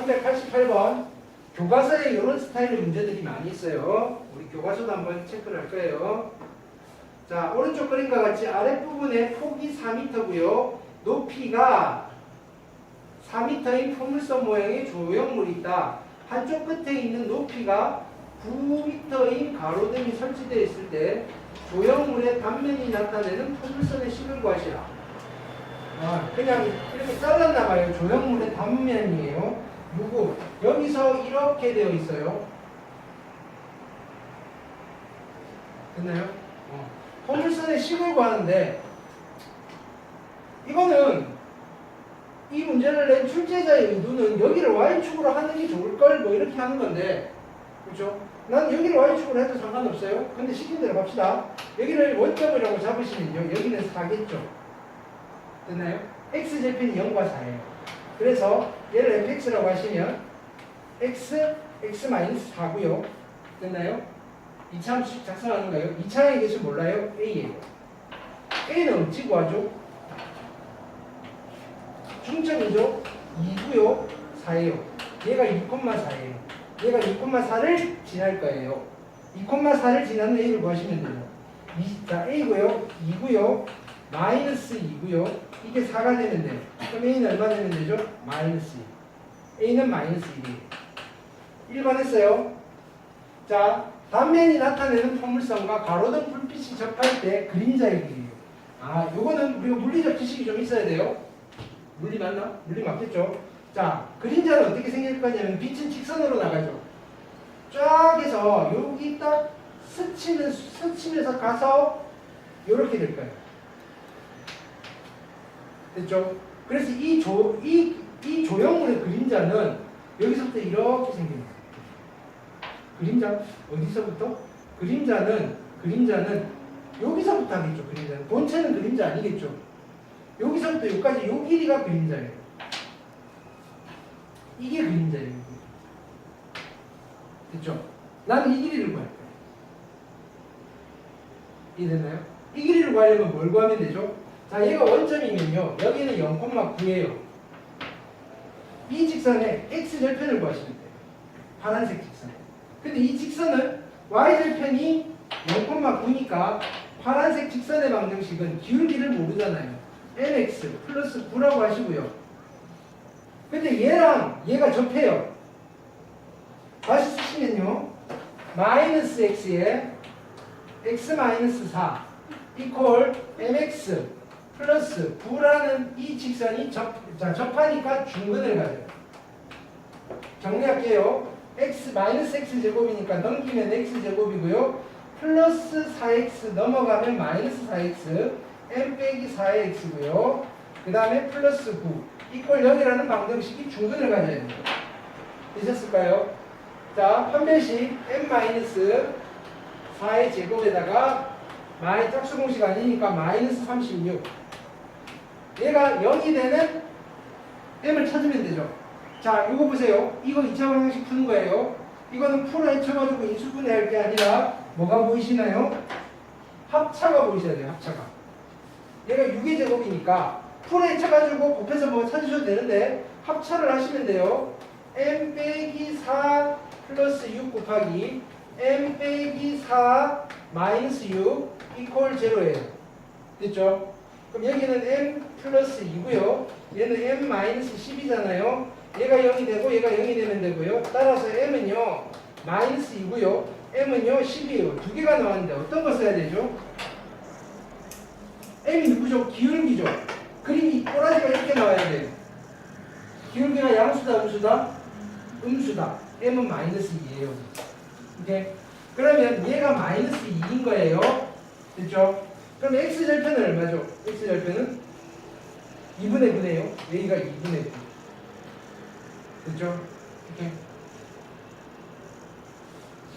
388번. 교과서에 이런 스타일의 문제들이 많이 있어요. 우리 교과서도 한번 체크를 할 거예요. 자, 오른쪽 그림과 같이 아랫부분에 폭이 4m고요. 높이가 4m인 포물선 모양의 조형물이 있다. 한쪽 끝에 있는 높이가 9m인 가로등이 설치되어 있을 때 조형물의 단면이 나타내는 포물선의 식을 구하시라. 그냥 이렇게 잘랐나 봐요. 조형물의 단면이에요. 누구? 여기서 이렇게 되어 있어요. 됐나요? 포물선의 식을 구하는데 이거는 이 문제를 낸 출제자의 의도는 여기를 y축으로 하는 게 좋을걸 뭐 이렇게 하는 건데 그렇죠? 난 여기를 y축으로 해도 상관없어요. 근데 시킨 대로 갑시다. 여기를 원점이라고 잡으시면요. 여기는 4겠죠. 됐나요? x절편이 0과 4예요. 그래서 얘를 fx라고 하시면 x-4고요. 됐나요? 2차 함수 작성하는 거예요. 2차의 것을 몰라요? a예요. a는 어찌 구하죠? 중점이죠? 2고요. 4예요. 얘가 2,4예요. 얘가 2,4를 지날 거예요. 2,4를 지나는 a를 구하시면 돼요. 자, a고요. 2고요. 마이너스 2고요. 이게 4가 되면 돼요. 그럼 a는 얼마 되면 되죠? 마이너스 2. a는 마이너스 1이에요. 1번 했어요. 자, 단면이 나타내는 포물선과 가로등 불빛이 접할 때 그림자의 길이에요. 요거는 우리가 물리적 지식이 좀 있어야 돼요. 물리 맞나? 물리 맞겠죠? 자, 그림자는 어떻게 생길 거냐면 빛은 직선으로 나가죠. 쫙 해서 여기 딱 스치면서 가서 이렇게 될 거예요. 됐죠? 그래서 이 조형물의 그림자는 여기서부터 이렇게 생깁니다. 그림자 어디서부터? 그림자는 여기서부터 하겠죠. 그림자는 본체는 그림자 아니겠죠. 여기서부터 여기까지 요 길이가 그림자예요. 이게 그림자예요. 됐죠? 나는 이 길이를 구할 거예요. 이해됐나요? 이 길이를 구하려면 뭘 구하면 되죠? 자, 얘가 원점이면요. 여기는 0,9예요. 이 직선에 x절편을 구하시면 돼요. 파란색 직선. 근데 이 직선은 y절편이 0,9니까 파란색 직선의 방정식은 기울기를 모르잖아요. mx 플러스 9라고 하시고요. 근데 얘랑 얘가 접해요. 다시 쓰시면요. 마이너스 x에 x 마이너스 4 이퀄 mx 플러스 9라는 이 직선이 접하니까 중근을 가져요. 정리할게요. x 마이너스 x 제곱이니까 넘기면 x 제곱이고요. 플러스 4x 넘어가면 마이너스 4x m 빼기 4의 x고요. 그 다음에 플러스 9 이퀄 0이라는 방정식이 중근을 가져야 돼요. 되셨을까요? 자, 판별식 m 마이너스 4의 제곱에다가 짝수공식 아니니까 마이너스 36 얘가 0이 되는 m을 찾으면 되죠. 자, 이거 보세요. 이거 2차 방정식 푸는 거예요. 이거는 풀어 헤쳐가지고 인수분해 할 게 아니라 뭐가 보이시나요? 합차가 보이셔야 돼요. 합차가. 얘가 6의 제곱이니까 풀어 헤쳐가지고 곱해서 뭐 찾으셔도 되는데 합차를 하시면 돼요. m 빼기 4 플러스 6 곱하기 m 빼기 4 마이너스 6 이퀄 0예요. 됐죠? 그럼 여기는 m 플러스 2고요. 얘는 m 마이너스 10이잖아요. 얘가 0이 되고 얘가 0이 되면 되고요. 따라서 m은요 마이너스 2고요. m은요 10이에요. 두 개가 나왔는데 어떤 거 써야 되죠? m이 누구죠? 기울기죠. 그림이 꼬라지가 이렇게 나와야 돼요. 기울기가 양수다 음수다? 음수다. m은 마이너스 2예요. 오케이? 그러면 얘가 마이너스 2인 거예요. 됐죠? 그럼 x절편은 얼마죠? x절편은 2분의 9네요. 여기가 2분의 9. 됐죠? 이렇게.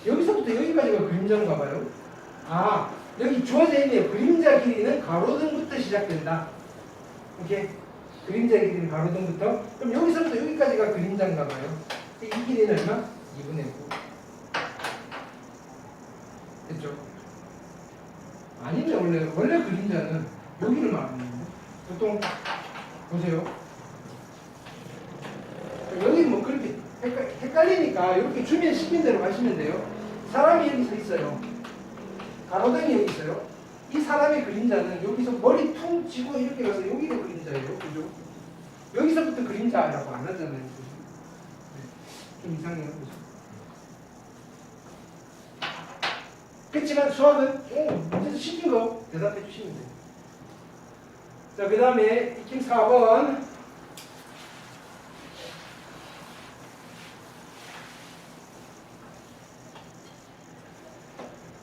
여기서부터 여기까지가 그림자인가 봐요. 여기 주어져 있네요. 그림자 길이는 가로등부터 시작된다. 오케이? 그림자 길이는 가로등부터. 그럼 여기서부터 여기까지가 그림자인가 봐요. 이 길이는 얼마? 2분의 9. 됐죠? 아닌데 원래 그림자는 여기를 말하는 거예요. 보통 보세요. 여기 뭐 그렇게 헷갈리니까 이렇게 주면 시킨 대로 하시면 돼요. 사람이 여기 서 있어요. 가로등이 여기 있어요. 이 사람의 그림자는 여기서 머리 퉁 쥐고 이렇게 가서 여기가 그림자예요. 그죠? 여기서부터 그림자라고 안 하잖아요. 그죠? 네. 좀 이상해요. 그죠? 그렇지만 수학은 문제에서 시킨 거 대답해 주시면 돼요. 자, 그 다음에 익힘 4번.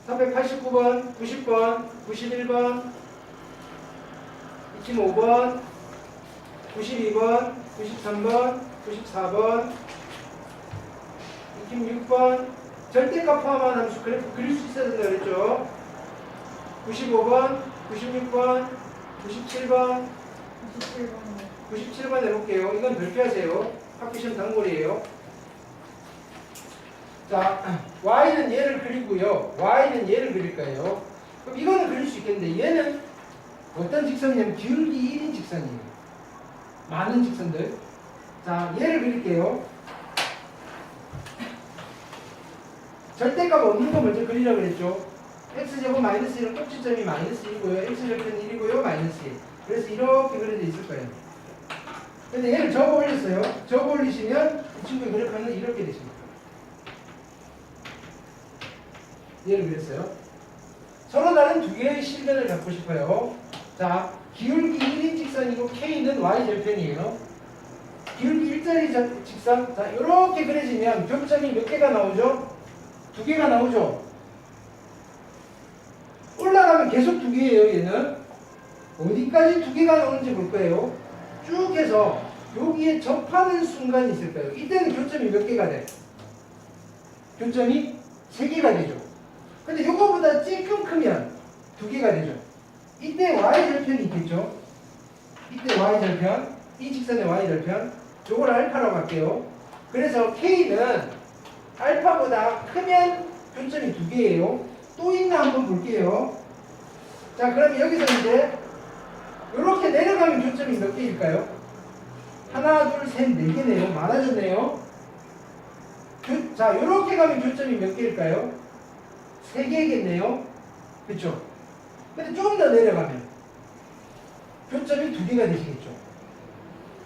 389번, 90번, 91번, 25번, 92번, 93번, 94번, 26번, 절대값 포함한 함수 그래프 그릴 수 있어야 된다고 그랬죠? 95번, 96번, 97번, 97번 해볼게요. 이건 별표하세요. 학교 시험 단골이에요. 자, y는 얘를 그리고요. y는 얘를 그릴 거예요. 그럼 이거는 그릴 수 있겠는데 얘는 어떤 직선이냐면 기울기 1인 직선이에요. 많은 직선들. 자, 얘를 그릴게요. 절대값 없는 거 먼저 그리라고 그랬죠. x제곱 마이너스 1은 꼭지점이 마이너스 1이고요. x절편 1이고요. 마이너스 1. 그래서 이렇게 그려져 있을 거예요. 근데 얘를 접어 올렸어요. 접어 올리시면 이 친구의 그래프는 이렇게 되십니다. 얘를 그렸어요. 서로 다른 두 개의 실면을 갖고 싶어요. 자, 기울기 1인 직선이고 K는 Y절편이에요. 기울기 1자리 직선. 자, 이렇게 그려지면 교점이 몇 개가 나오죠? 두 개가 나오죠? 올라가면 계속 두 개예요, 얘는. 어디까지 두 개가 나오는지 볼 거예요. 쭉 해서 여기에 접하는 순간이 있을 거예요. 이때는 교점이 몇 개가 돼? 교점이 3개가 되죠. 근데 요거보다 조금 크면 2개가 되죠. 이때 y절편이 있겠죠. 이때 y절편, 이 직선의 y절편, 요걸 알파라고 할게요. 그래서 k는 알파보다 크면 교점이 2개예요. 또 있나 한번 볼게요. 자, 그럼 여기서 이제 요렇게 내려가면 교점이 몇 개일까요? 하나, 둘, 셋, 4개네요. 많아졌네요. 자, 요렇게 가면 교점이 몇 개일까요? 3개겠네요. 그쵸? 근데 조금 더 내려가면 교점이 2개가 되시겠죠.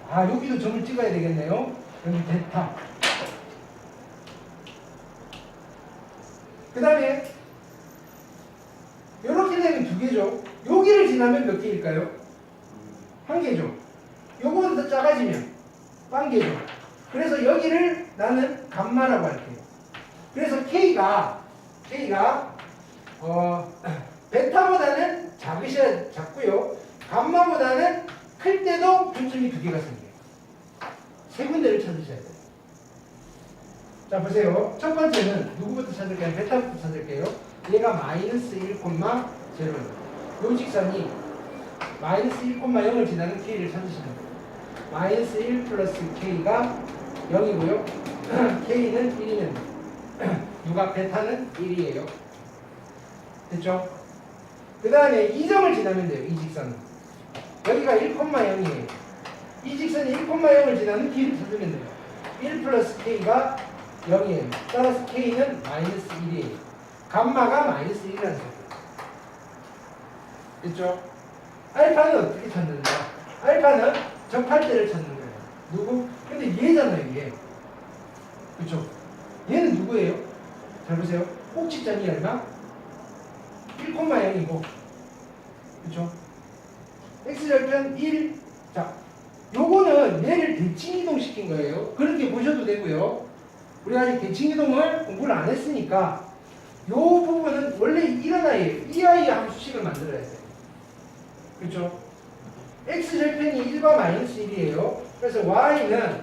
아, 여기도 점을 찍어야 되겠네요. 여기 베타. 그 다음에 이렇게 되면 2개죠. 여기를 지나면 몇 개일까요? 1개죠. 요거는 더 작아지면 1개죠. 그래서 여기를 나는 감마라고 할게요. 그래서 K가 베타보다는 작고요. 감마보다는 클 때도 교점이 2개가 생겨요. 세 군데를 찾으셔야 돼요. 자, 보세요. 첫 번째는 누구부터 찾을까요? 베타부터 찾을게요. 얘가 마이너스 1,0. 요 직선이 마이너스 1,0을 지나는 K를 찾으시면 돼요. 마이너스 1 플러스 K가 0이고요. K는 1이면 누가 베타는 1이에요. 됐죠? 그 다음에 이 점을 지나면 돼요. 이 직선은. 여기가 1,0이에요. 이 직선이 1,0을 지나는 K를 찾으면 돼요. 1 플러스 K가 0이에요. 따라서 K는 마이너스 1이에요. 감마가 마이너스 1이라는 소리예요. 됐죠? 알파는 어떻게 찾는다? 알파는 접할 때를 찾는 거예요. 누구? 근데 얘잖아요, 얘. 그쵸? 얘는 누구예요? 잘 보세요. 꼭지점이 얼마? 1,0이고. 그쵸? x절편 1. 자, 요거는 얘를 대칭 이동시킨 거예요. 그렇게 보셔도 되고요. 우리가 아직 대칭 이동을 공부를 안 했으니까 요 부분은 원래 이런 아이예요. 이 아이의 함수식을 만들어야 돼요. 그렇죠? x절편이 1과 마이너스 1이에요. 그래서 y는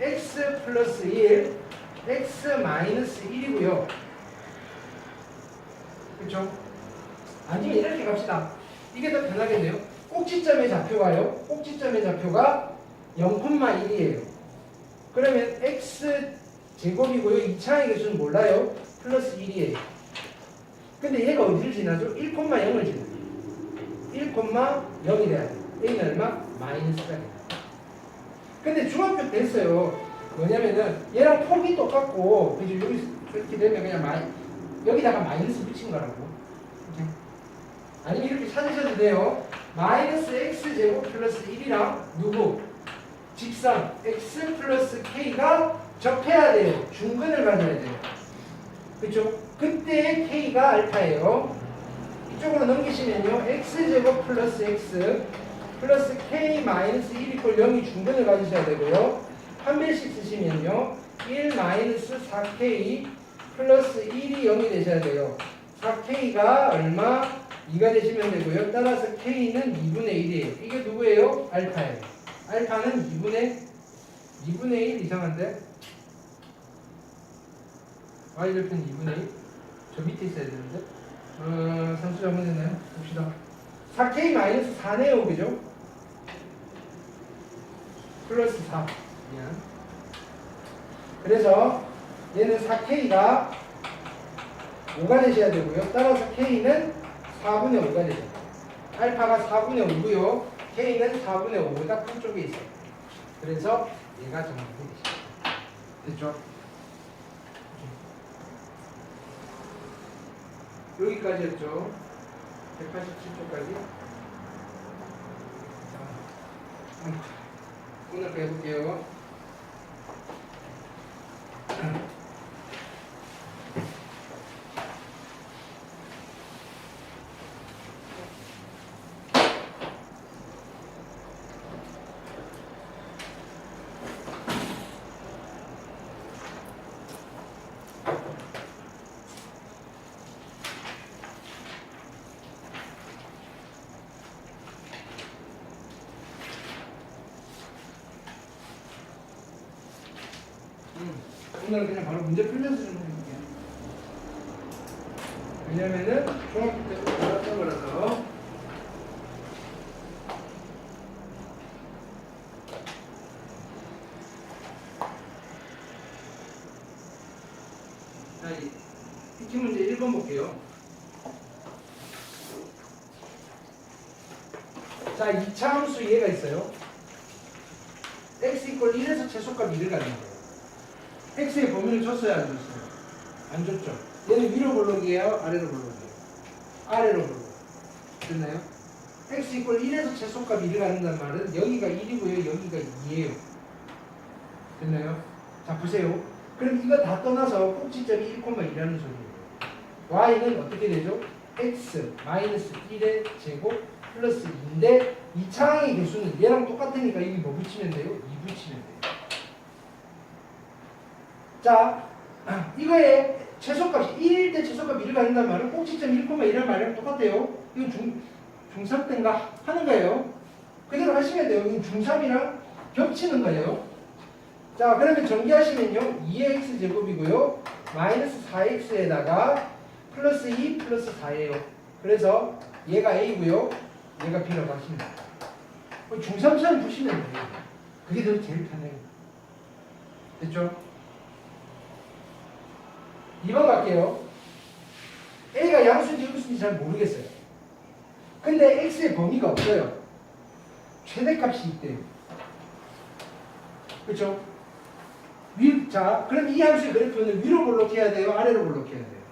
x 플러스 1, x 마이너스 1이고요. 그렇죠? 아니면 이렇게 갑시다. 이게 더 편하겠네요. 꼭지점의 좌표가요. 꼭지점의 좌표가 0,1이에요. 그러면 x 제곱이고요. 2차의 개수는 몰라요. 플러스 1이에요. 근데 얘가 어디를 지나죠? 1,0을 지나요. 1,0이 돼야 돼요. A는 얼마? 마이너스가 돼요. 근데 중학교 때 했어요. 뭐냐면은 얘랑 폭이 똑같고 그죠? 여기 이렇게 되면 그냥 여기다가 마이너스 붙인 거라고. 이렇게. 아니면 이렇게 찾으셔도 돼요. 마이너스 x제곱 플러스 1이랑 누구? 직선 x 플러스 k가 접해야 돼요. 중근을 가져야 돼요. 그렇죠? 그때 k가 알파예요. 이쪽으로 넘기시면요. x제곱 플러스 x 플러스 k 마이너스 1 이퀄 0이 중근을 가지셔야 되고요. 한 배씩 쓰시면요. 1 마이너스 4k 플러스 1이 0이 되셔야 돼요. 4k가 얼마? 2가 되시면 되고요. 따라서 k는 2분의 1이에요. 이게 누구예요? 알파예요. 알파는 2분의 1 이상한데? y절편 2분의 1? 저 밑에 있어야 되는데? 상수 잘못했나요? 봅시다. 4k 마이너스 4네요. 그죠? 플러스 4. 미안. 그래서 얘는 4k가 5가 되셔야 되고요. 따라서 k는 4분의 5가 되죠. 알파가 4분의 5고요. k는 4분의 5보다 큰 쪽에 있어요. 그래서 얘가 정답이 되죠. 됐죠? 여기까지였죠. 187쪽까지. 오늘 해볼게요. 오늘은 그냥 바로 문제 풀면서 좀 해볼게요. 왜냐면은 중학교 때부터 배웠던 거라서. 자, 이 문제 1번 볼게요. 자, 2차 함수 얘가 있어요. x 이퀄 1에서 최소값 2를 갖는 거예요. x의 범위를 줬어요, 안 줬어요? 안 줬죠. 얘는 위로 볼록이에요, 아래로 볼록이에요? 아래로 볼록. 됐나요? x 이퀄 1에서 최소값 1을 갖는다는 말은 여기가 1이고요, 여기가 2예요. 됐나요? 자, 보세요. 그럼 이거 다 떠나서 꼭지점이 1,2라는 소리예요. y는 어떻게 되죠? x 마이너스 1의 제곱 플러스 2인데 이 차항의 개수는 얘랑 똑같으니까 여기 뭐 붙이면 돼요? 2 붙이면 돼요. 자, 이거의 최소값이 1일 때 최소값 1을 갖는다는 말은 꼭지점 1,1이라는 말이랑 똑같아요. 이건 중3 때인가 하는 거예요. 그대로 하시면 돼요. 이건 중3이랑 겹치는 거예요. 자, 그러면 전개하시면요. 2x 제곱이고요. 마이너스 4x에다가 플러스 2 플러스 4예요. 그래서 얘가 a고요. 얘가 b라고 하시면 돼요. 중3처럼 보시면 돼요. 그게 더 제일 편해요. 됐죠? 2번 갈게요. a가 양수인지 음수인지 잘 모르겠어요. 근데 x의 범위가 없어요. 최대값이 있대요. 그렇죠? 자, 그럼 이 함수의 그래프는 위로 볼록해야 돼요? 아래로 볼록해야 돼요?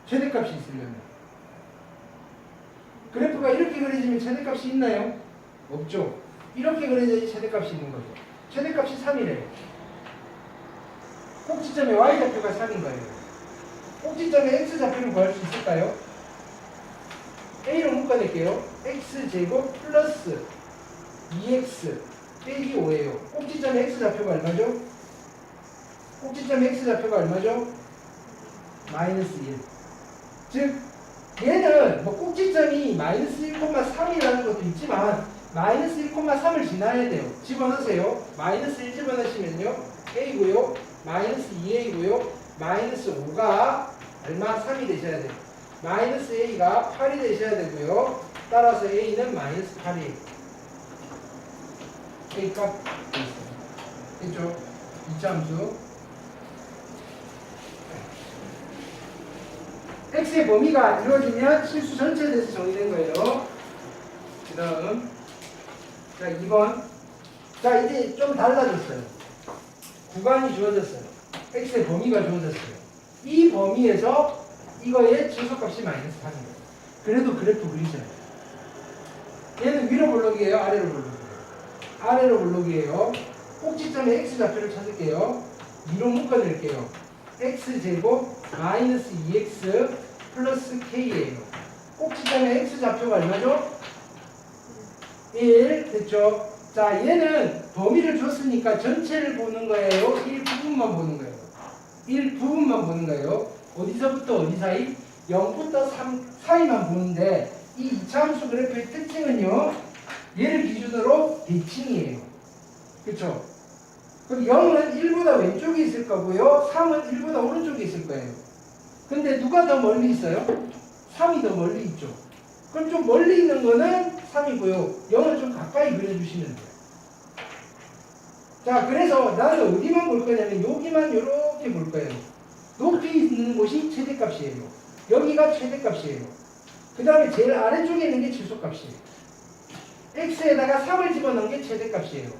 최대값이 있으려면. 그래프가 이렇게 그려지면 최대값이 있나요? 없죠. 이렇게 그려져야지 최대값이 있는 거죠. 최대값이 3이래요. 꼭지점의 y좌표가 3인 거예요. 꼭지점의 x좌표를 구할 수 있을까요? a로 묶어낼게요. x제곱 플러스 2x 빼기 5예요. 꼭지점의 x좌표가 얼마죠? 꼭지점의 x좌표가 얼마죠? 마이너스 1. 즉 얘는 뭐 꼭지점이 마이너스 1,3이라는 것도 있지만 마이너스 1,3을 지나야 돼요. 집어넣으세요. 마이너스 1 집어넣으시면요. a고요. 마이너스 2a고요. 마이너스 5가 얼마? 3이 되셔야 돼요. 마이너스 a가 8이 되셔야 되고요. 따라서 a는 마이너스 8이에요. a 값 됐죠? 2차 함수. x의 범위가 이루어지면 실수 전체에 대해서 정의된 거예요. 그 다음 자 2번. 자 이제 좀 달라졌어요. 구간이 주어졌어요. x의 범위가 주어졌어요. 이 범위에서 이거의 최소값이 마이너스 3이에요. 그래도 그래프 그리셔야 돼요. 얘는 위로 볼록이에요? 아래로 볼록이에요? 아래로 볼록이에요. 꼭지점에 x좌표를 찾을게요. 위로 묶어낼게요. x제곱 마이너스 2x 플러스 k예요. 꼭지점에 x좌표가 얼마죠? 1 됐죠? 자, 얘는 범위를 줬으니까 전체를 보는 거예요? 일부분만 보는 거예요? 일부분만 보는 거예요? 어디서부터 어디 사이? 0부터 3 사이만 보는데 이 이차함수 그래프의 특징은요, 얘를 기준으로 대칭이에요. 그쵸? 그럼 0은 1보다 왼쪽에 있을 거고요, 3은 1보다 오른쪽에 있을 거예요. 근데 누가 더 멀리 있어요? 3이 더 멀리 있죠. 그럼 좀 멀리 있는 거는 3이고요. 0을 좀 가까이 그려주시면 돼요. 자, 그래서 나는 어디만 볼 거냐면 여기만 이렇게 볼 거예요. 높이 있는 곳이 최대값이에요. 여기가 최대값이에요. 그 다음에 제일 아래쪽에 있는 게 최소값이에요. x에다가 3을 집어넣은 게 최대값이에요.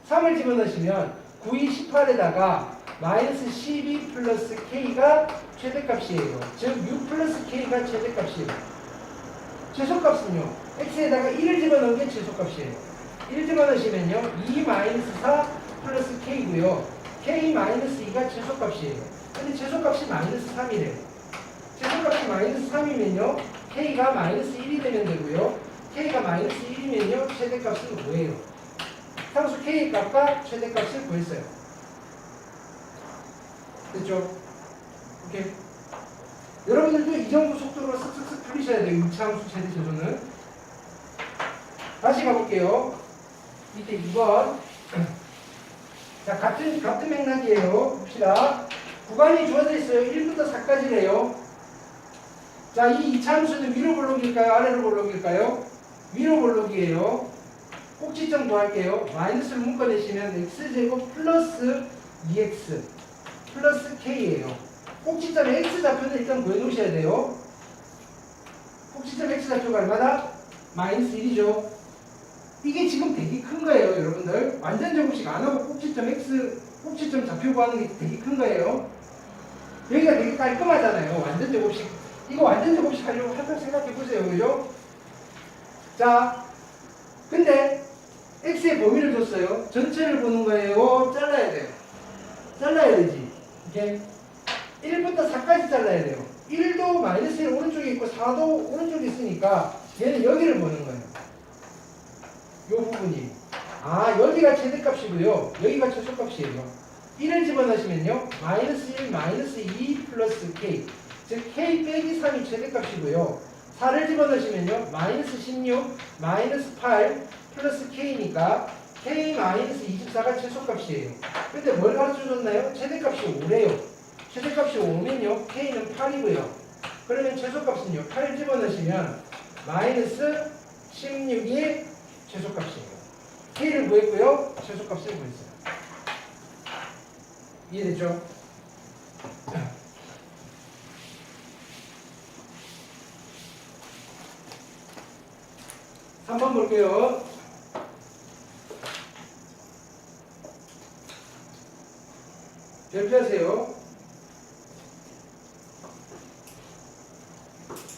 3을 집어넣으시면 9, 2, 18에다가 마이너스 12 플러스 k가 최대값이에요. 즉 6 플러스 k가 최대값이에요. 최소값은요, x에다가 1을 집어넣은 게 최소값이에요. 1 집어넣으시면요 2 마이너스 4 플러스 k고요, k 마이너스 2가 최소값이에요. 근데 최소값이 마이너스 3이래요. 최소값이 마이너스 3이면요 k가 마이너스 1이 되면 되고요, k가 마이너스 1이면요 최대값은 5예요. 상수 k의 값과 최대값을 구했어요. 됐죠? 오케이. 여러분들도 이 정도 속도로 쓱쓱쓱 풀리셔야 돼요. 2차 함수 최대 최소는. 다시 가볼게요. 밑에 2번. 자, 같은 맥락이에요. 봅시다. 구간이 주어져 있어요. 1부터 4까지래요. 자, 이 2차 함수는 위로 볼록일까요? 아래로 볼록일까요? 위로 볼록이에요. 꼭지점 구할게요. 마이너스를 묶어내시면 x제곱 플러스 2x 플러스 k예요. 꼭지점에 x좌표는 일단 구해놓으셔야 돼요. 꼭지점 x좌표가 얼마다? 마이너스 1이죠. 이게 지금 되게 큰 거예요, 여러분들. 완전 제곱식 안 하고 꼭지점 좌표 구하는 게 되게 큰 거예요. 여기가 되게 깔끔하잖아요. 완전 제곱식. 이거 완전 제곱식 하려고 한번 생각해 보세요. 그죠? 자, 근데 x의 범위를 줬어요. 전체를 보는 거예요. 잘라야 돼요. 잘라야 되지. 이렇게 1부터 4까지 잘라야 돼요. 1도 마이너스 1 오른쪽에 있고 4도 오른쪽에 있으니까 얘는 여기를 보는 거예요. 이 부분이. 아, 여기가 최대값이고요. 여기가 최소값이에요. 1을 집어넣으시면요. 마이너스 1, 마이너스 2 플러스 k. 즉 k 빼기 3이 최대값이고요. 4를 집어넣으시면요. 마이너스 16, 마이너스 8 플러스 k니까 k 마이너스 24가 최소값이에요. 근데 뭘 가르쳐줬나요? 최대값이 5래요. 최대값이 5면요. k는 8이고요. 그러면 최소값은요. 8 집어넣으시면 마이너스 16이 최소값이에요. k를 구했고요. 최소값을 구했어요. 이해됐죠? 3번 볼게요. 별표하세요.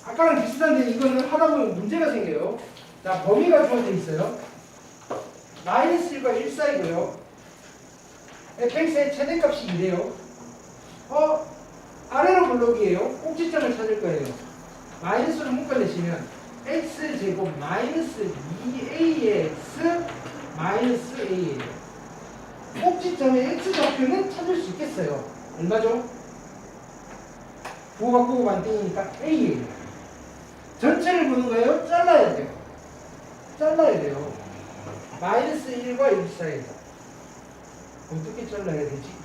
아까랑 비슷한데 이거는 하다 보면 문제가 생겨요. 자, 범위가 주어져 있어요. 마이너스 1과 1 사이고요. fx의 최대값이 2래요. 아래로 블록이에요. 꼭지점을 찾을 거예요. 마이너스를 묶어내시면 x제곱 마이너스 2ax 마이너스 a예요. 꼭지점의 x좌표는 찾을 수 있겠어요. 얼마죠? 9가 9가 반띵이니까 a예요. 전체를 보는 거예요. 잘라야 돼요. 잘라야 돼요. 마이너스 1과 1 사이에서. 어떻게 잘라야 되지?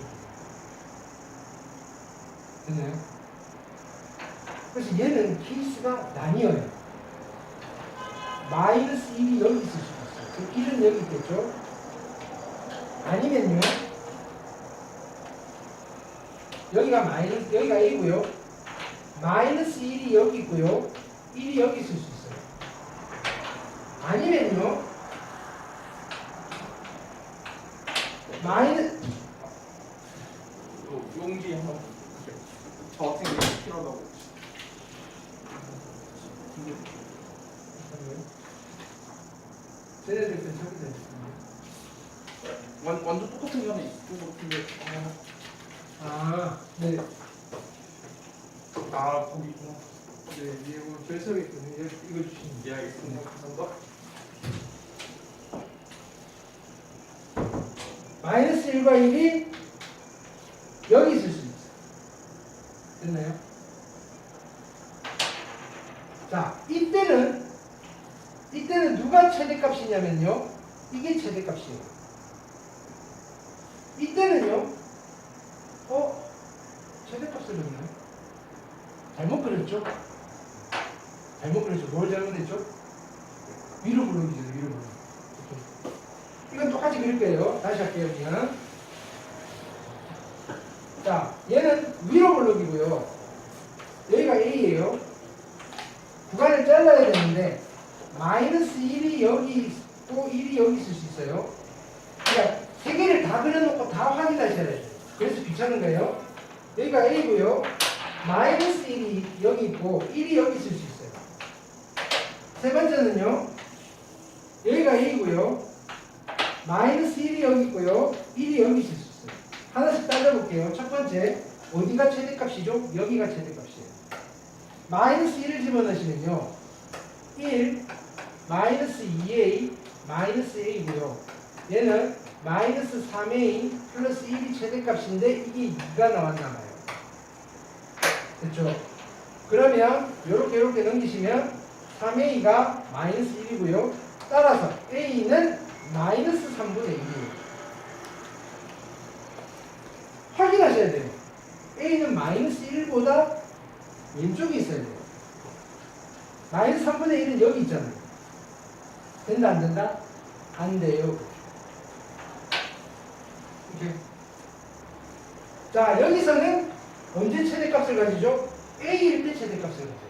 됐나요? 그래서 얘는 케이스가 나뉘어요. 마이너스 1이 여기 있을 수도 있어요. 1은 여기 있겠죠? 아니면요, 여기가 A고요. 마이너스 1이 여기 있고요. 1이 여기 있을 수 있어요. 아니면요, 용지 한번 저 학생들이 필요하다고. 쟤네들 건 저기다 있습니다. 완전 똑같은 게 하나 있을 것 같은데. 네. 거기 있구나. 네, 이거 결석이 있거든요. 이거 주시면 예, 알겠습니다. 감사합니다. 마이너스 1과 1이 여기 있을 수 있어요. 됐나요? 자, 이때는 누가 최대값이냐면요. 이게 최대값이에요. 이때는요. 최대값을 넣나요? 잘못 그렸죠? 잘못 그렸죠? 뭘 잘못했죠? 위로 부르기죠, 위로 부르기. 이건 똑같이 그릴 거예요. 다시 할게요, 그냥. 자, 얘는 위로 블록이고요. 여기가 A예요. 구간을 잘라야 되는데 마이너스 1이 여기 있고 1이 여기 있을 수 있어요. 그러니까 세 개를 다 그려놓고 다 확인하셔야 돼요. 그래서 귀찮은 거예요. 여기가 A고요. 마이너스 1이 여기 있고 1이 여기 있을 수 있어요. 세 번째는요. 여기가 A고요. 마이너스 1이 여기 있고요. 1이 여기 있을 수 있어요. 하나씩 따져볼게요. 첫 번째, 어디가 최대값이죠? 여기가 최대값이에요. 마이너스 1을 집어넣으시면요. 1, 마이너스 2a, 마이너스 a고요. 얘는 마이너스 3a 플러스 1이 최대값인데 이게 2가 나왔나봐요. 됐죠? 그러면 이렇게 넘기시면 3a가 마이너스 1이고요. 따라서 a는 마이너스 3분의 1이에요. 확인하셔야 돼요. a는 마이너스 1보다 왼쪽에 있어야 돼요. 마이너스 3분의 1은 여기 있잖아요. 된다 안 된다? 안 돼요. 이렇게. 자, 여기서는 언제 최대값을 가지죠? a일 때 최대값을 가져요.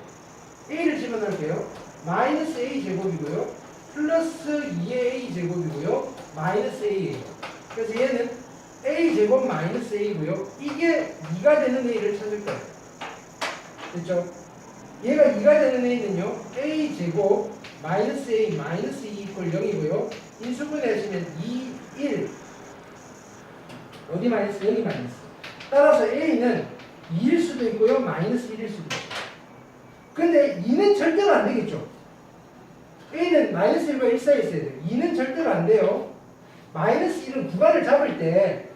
a를 집어넣을게요. 마이너스 a 제곱이고요. 플러스 2a 제곱이고요. 마이너스 a예요. 그래서 얘는 a 제곱 마이너스 a고요. 이게 2가 되는 a를 찾을 거예요. 됐죠? 얘가 2가 되는 a는요. a 제곱 마이너스 a 마이너스 2 이퀄 0이고요. 인수분해 하시면 2, 1 어디 마이너스? 여기 마이너스. 따라서 a는 2일 수도 있고요. 마이너스 1일 수도 있어요. 근데 2는 절대로 안 되겠죠. a는 마이너스 1과 1 사이에 있어야 돼요. 2는 절대로 안 돼요. 마이너스 1은 구간을 잡을 때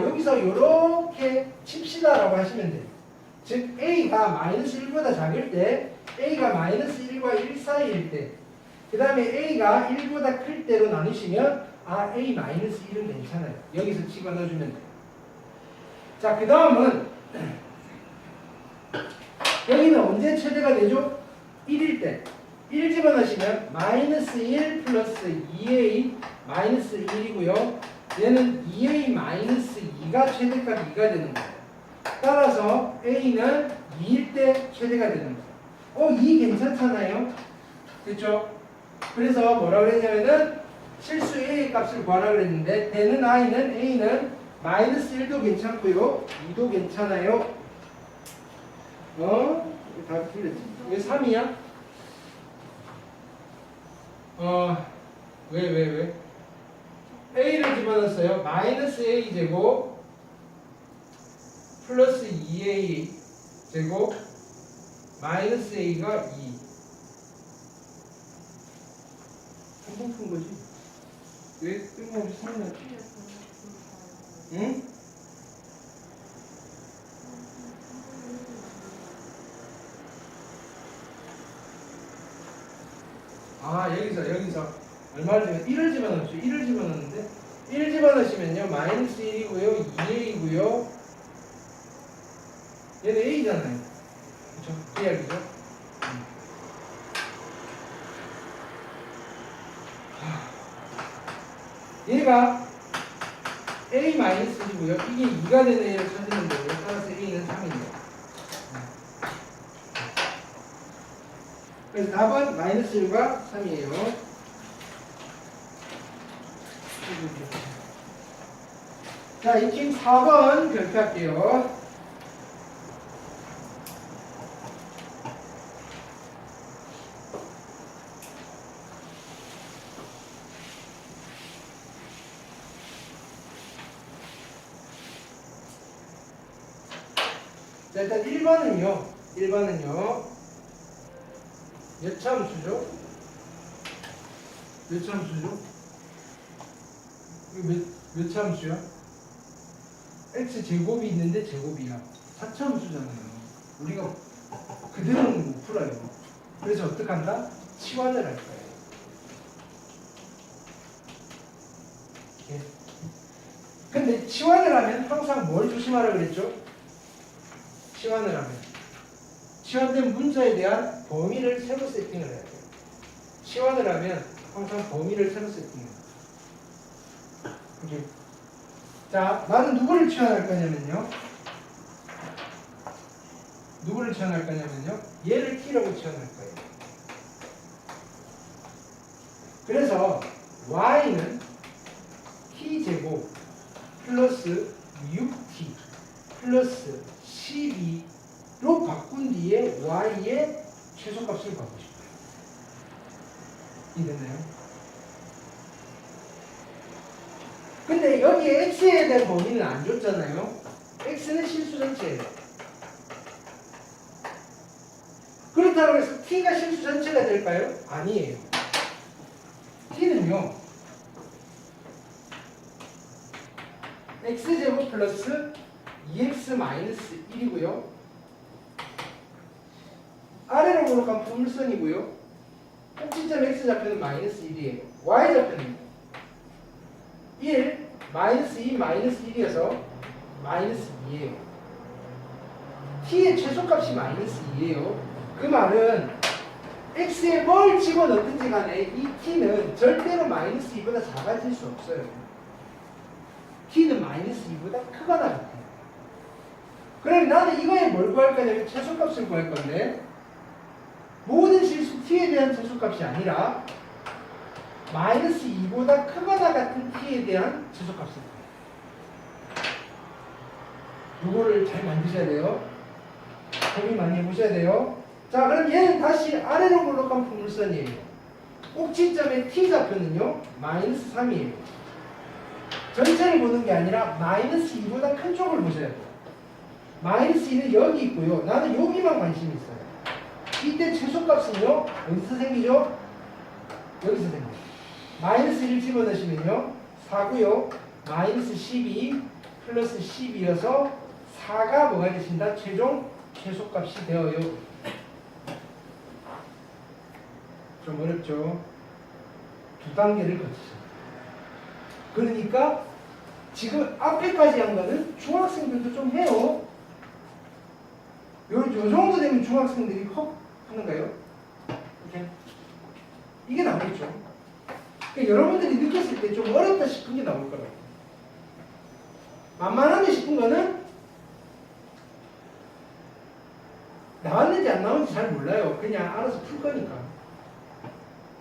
여기서 이렇게 칩시다라고 하시면 돼요. 즉 a가 마이너스 1보다 작을 때 a가 마이너스 1과 1 사이일 때 그 다음에 a가 1보다 클 때로 나누시면 a 마이너스 1은 괜찮아요. 여기서 집어넣어주면 돼요. 자, 그 다음은 여기는 언제 최대가 되죠? 1일 때 1 집어넣으시면 마이너스 1 플러스 2a 마이너스 1이고요. 얘는 2a 마이너스 2가 최대값 2가 되는 거예요. 따라서 a는 2일 때 최대가 되는 거예요. 2 괜찮잖아요. 됐죠? 그래서 뭐라 그랬냐면은 실수 a의 값을 구하라 그랬는데 되는 a는 마이너스 1도 괜찮고요. 2도 괜찮아요. 다 틀렸지. 왜 3이야? 왜? a를 집어넣었어요. 마이너스 a 제곱 플러스 2a 제곱 마이너스 a가 2. 한번 푼 거지? 왜 뜬금없이 3이 났지? 응? 여기서 얼마를 집어 1을 집어넣었죠. 1을 집어넣었는데 1 집어넣으시면요. 마이너스 1이고요. 2a이고요. 얘는 a잖아요. 그쵸? 계약이죠? 얘가 a 마이너스 1이고요. 이게 2가 되는 애를 찾는 거예요. 따라서 a는 3이에요. 그래서 답은 마이너스 1과 3이에요. 자, 이 팀 4번 결제할게요. 자, 일단 1번은요. 몇 참수죠? 몇 참수죠? 이거 몇 참수야? x 제곱이 있는데 제곱이야. 4참수잖아요. 우리가 그대로는 못 풀어요. 그래서 어떡한다? 치환을 할 거예요. 예. 근데 치환을 하면 항상 뭘 조심하라 그랬죠? 치환을 하면 치환된 문자에 대한 범위를 새로 세팅을 해야 돼요. 치환을 하면 항상 범위를 새로 세팅해요. 오케이. 자, 나는 누구를 치환할 거냐면요. 얘를 t라고 치환할 거예요. 그래서 y는 t제곱 플러스 6t 플러스 12로 바꾼 뒤에 y의 최소값을 구하고 싶어요. 이해됐나요? 근데 여기에 x에 대한 범위는 안 줬잖아요. x는 실수 전체예요. 그렇다고 해서 t가 실수 전체가 될까요? 아니에요. t는요 x제곱 플러스 2x 마이너스 1이고요. 아래로 볼록한 포물선이고요. 꼭지점 x좌표는 마이너스 1이에요. y좌표는 1, 마이너스 2, 마이너스 1이어서 마이너스 2예요. t의 최소값이 마이너스 2예요. 그 말은 x에 뭘 집어넣든지 간에 이 t는 절대로 마이너스 2보다 작아질 수 없어요. t는 마이너스 2보다 크거나 같아요. 그럼 나는 이거에 뭘 구할 거냐면 최소값을 구할 건데 모든 실수 t에 대한 최소값이 아니라 마이너스 2보다 크거나 같은 t에 대한 최소값을 구해요. 요거를 잘 만드셔야 돼요. 고민 많이 해보셔야 돼요. 자, 그럼 얘는 다시 아래로 볼록한 포물선이에요. 꼭지점의 t좌표는요 마이너스 3이에요. 전체를 보는 게 아니라 마이너스 2보다 큰 쪽을 보셔야 돼요. 마이너스 2는 여기 있고요. 나는 여기만 관심이 있어요. 이때 최소값은요 어디서 생기죠? 여기서 생겨요. 마이너스 1을 집어넣으시면요 4고요. 마이너스 12 플러스 12여서 4가 뭐가 되신다? 최종 최소값이 되어요. 좀 어렵죠? 두 단계를 거치죠. 그러니까 지금 앞에까지 한 거는 중학생들도 좀 해요. 요 정도 되면 중학생들이 헉 하는가요? 이렇게 이게 나오겠죠. 그러니까 여러분들이 느꼈을 때 좀 어렵다 싶은 게 나올 거라고. 만만하네 싶은 거는 나왔는지 안 나왔는지 잘 몰라요. 그냥 알아서 풀 거니까.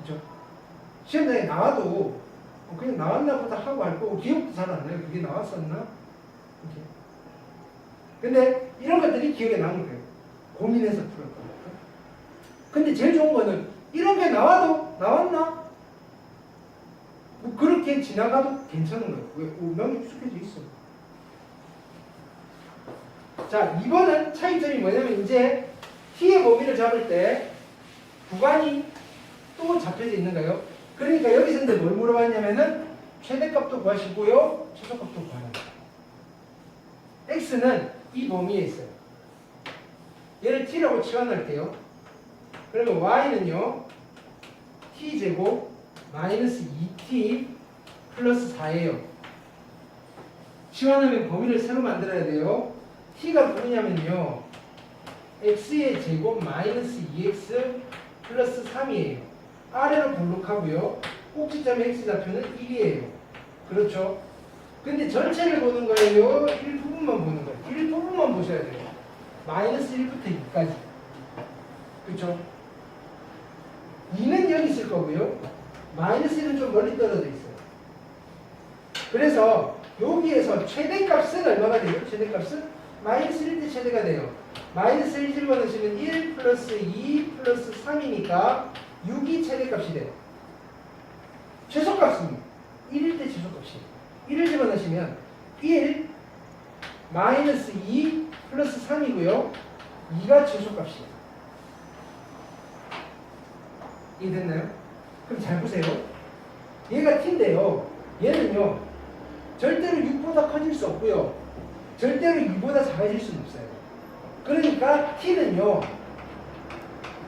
그렇죠? 시험장에 나와도 그냥 나왔나 보다 하고 할 거고 기억도 잘 안 나요. 그게 나왔었나? 이렇게. 근데 이런 것들이 기억에 남을 거예요. 고민해서 풀을 거예요. 근데 제일 좋은 거는 이런 게 나와도 나왔나? 뭐 그렇게 지나가도 괜찮은 거예요. 왜? 운명이 익숙해져 있어. 자, 2번은 차이점이 뭐냐면 이제 t의 범위를 잡을 때 구간이 또 잡혀져 있는 거예요. 그러니까 여기서 근데 뭘 물어봤냐면은 최대값도 구하시고요. 최소값도 구하는 거예요. x는 이 범위에 있어요. 얘를 t라고 치환할게요. 그러면 y는요. t제곱 마이너스 2t 플러스 4예요. 치환하면 범위를 새로 만들어야 돼요. t가 누구냐면요. x의 제곱 마이너스 2x 플러스 3이에요. 아래로 볼록하고요. 꼭지점 x좌표는 1이에요. 그렇죠? 근데 전체를 보는 거예요? 일부분만 보는 거예요? 일부분만 보셔야 돼요. 마이너스 1부터 2까지. 그렇죠? 2는 여기 있을 거고요. 마이너스 1은 좀 멀리 떨어져 있어요. 그래서 여기에서 최대값은 얼마가 돼요? 최대값은 마이너스 1대 최대가 돼요. 마이너스 1 집어넣으시면 1 플러스 2 플러스 3이니까 6이 최대값이 돼요. 최소값은 1일 때 최소값이에요. 1을 집어넣으시면 1 마이너스 2 플러스 3이고요. 2가 최소값이에요. 이해됐나요? 그럼 잘 보세요. 얘가 t인데요. 얘는요. 절대로 6보다 커질 수 없고요. 절대로 2보다 작아질 수는 없어요. 그러니까 t는요.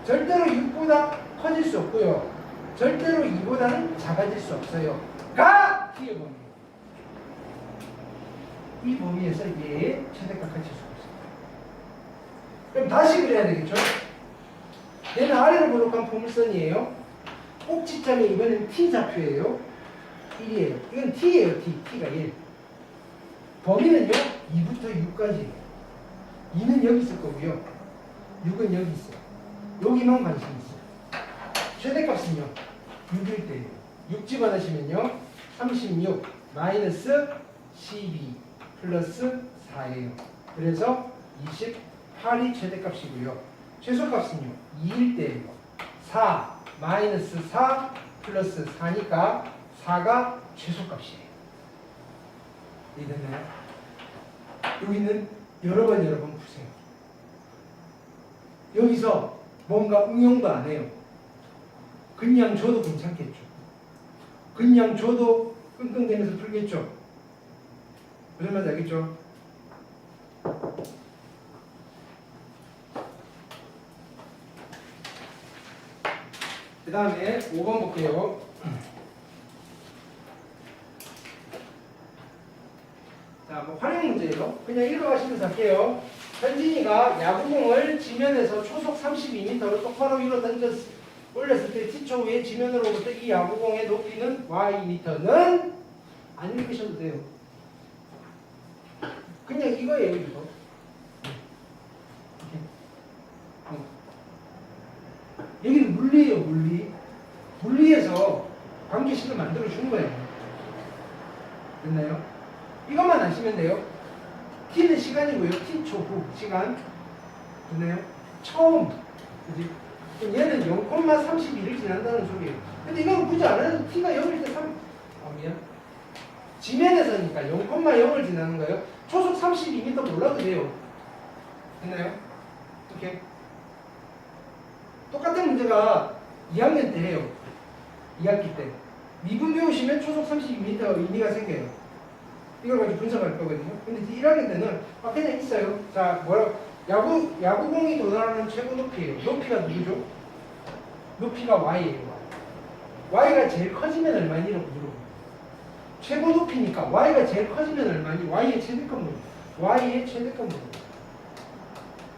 절대로 6보다 커질 수 없고요. 절대로 2보다는 작아질 수 없어요. 가 t의 범위. 이 범위에서 얘의 최대값 같이 수가 있어요. 그럼 다시 그래야 되겠죠? 얘는 아래로 보록한 포물선이에요. 꼭지점이 이번엔 t좌표예요. 1이에요. 이건 t예요. t가 1. 범위는요. 2부터 6까지. 2는 여기 있을 거고요. 6은 여기 있어요. 여기만 관심 있어요. 최대값은요. 6일 때예요. 6 집어넣으시면요. 36 마이너스 12 플러스 4예요. 그래서 28이 최대값이고요. 최소값은요. 2일 때예요. 4 마이너스 4 플러스 4니까 4가 최소값이에요. 이해됐나요? 여기는 여러 번 푸세요. 여기서 뭔가 응용도 안 해요. 그냥 줘도 괜찮겠죠. 그냥 줘도 끙끙대면서 풀겠죠. 무슨 말인지 알겠죠? 그 다음에 5번 볼게요. 자, 뭐 활용 문제예요. 그냥 읽어가시면서 할게요. 현진이가 야구공을 지면에서 초속 32m로 똑바로 위로 올렸을 때 t초 위에 지면으로부터 이 야구공의 높이는 ym는 안 읽으셔도 돼요. 그냥 이거예요, 이거. 여기는 물리예요, 물리. 물리에서 관계식을 만들어 준 거예요. 됐나요? 이것만 아시면 돼요. t는 시간이고요. t 초후 시간. 됐나요? 처음. 그지? 그럼 얘는 0,32를 지난다는 소리예요. 근데 이건 굳이 안 해도 t가 0일 때 3. 미안. 지면에서니까 0,0을 지나는 거예요. 초속 32m 몰라도 돼요. 됐나요? 이렇게. 똑같은 문제가 2학년 때 해요. 2학기 때. 미분 배우시면 초속 32m 의미가 생겨요. 이걸 가지고 분석할 거거든요. 근데 1학년 때는 그냥 있어요. 자, 야구공이 도달하는 최고 높이예요. 높이가 누구죠? 높이가 y예요. y가 제일 커지면 얼마니라고 물어봐요. 최고 높이니까 y가 제일 커지면 얼마니? y의 최대값 물어봐요. y의 최대값 물어봐요.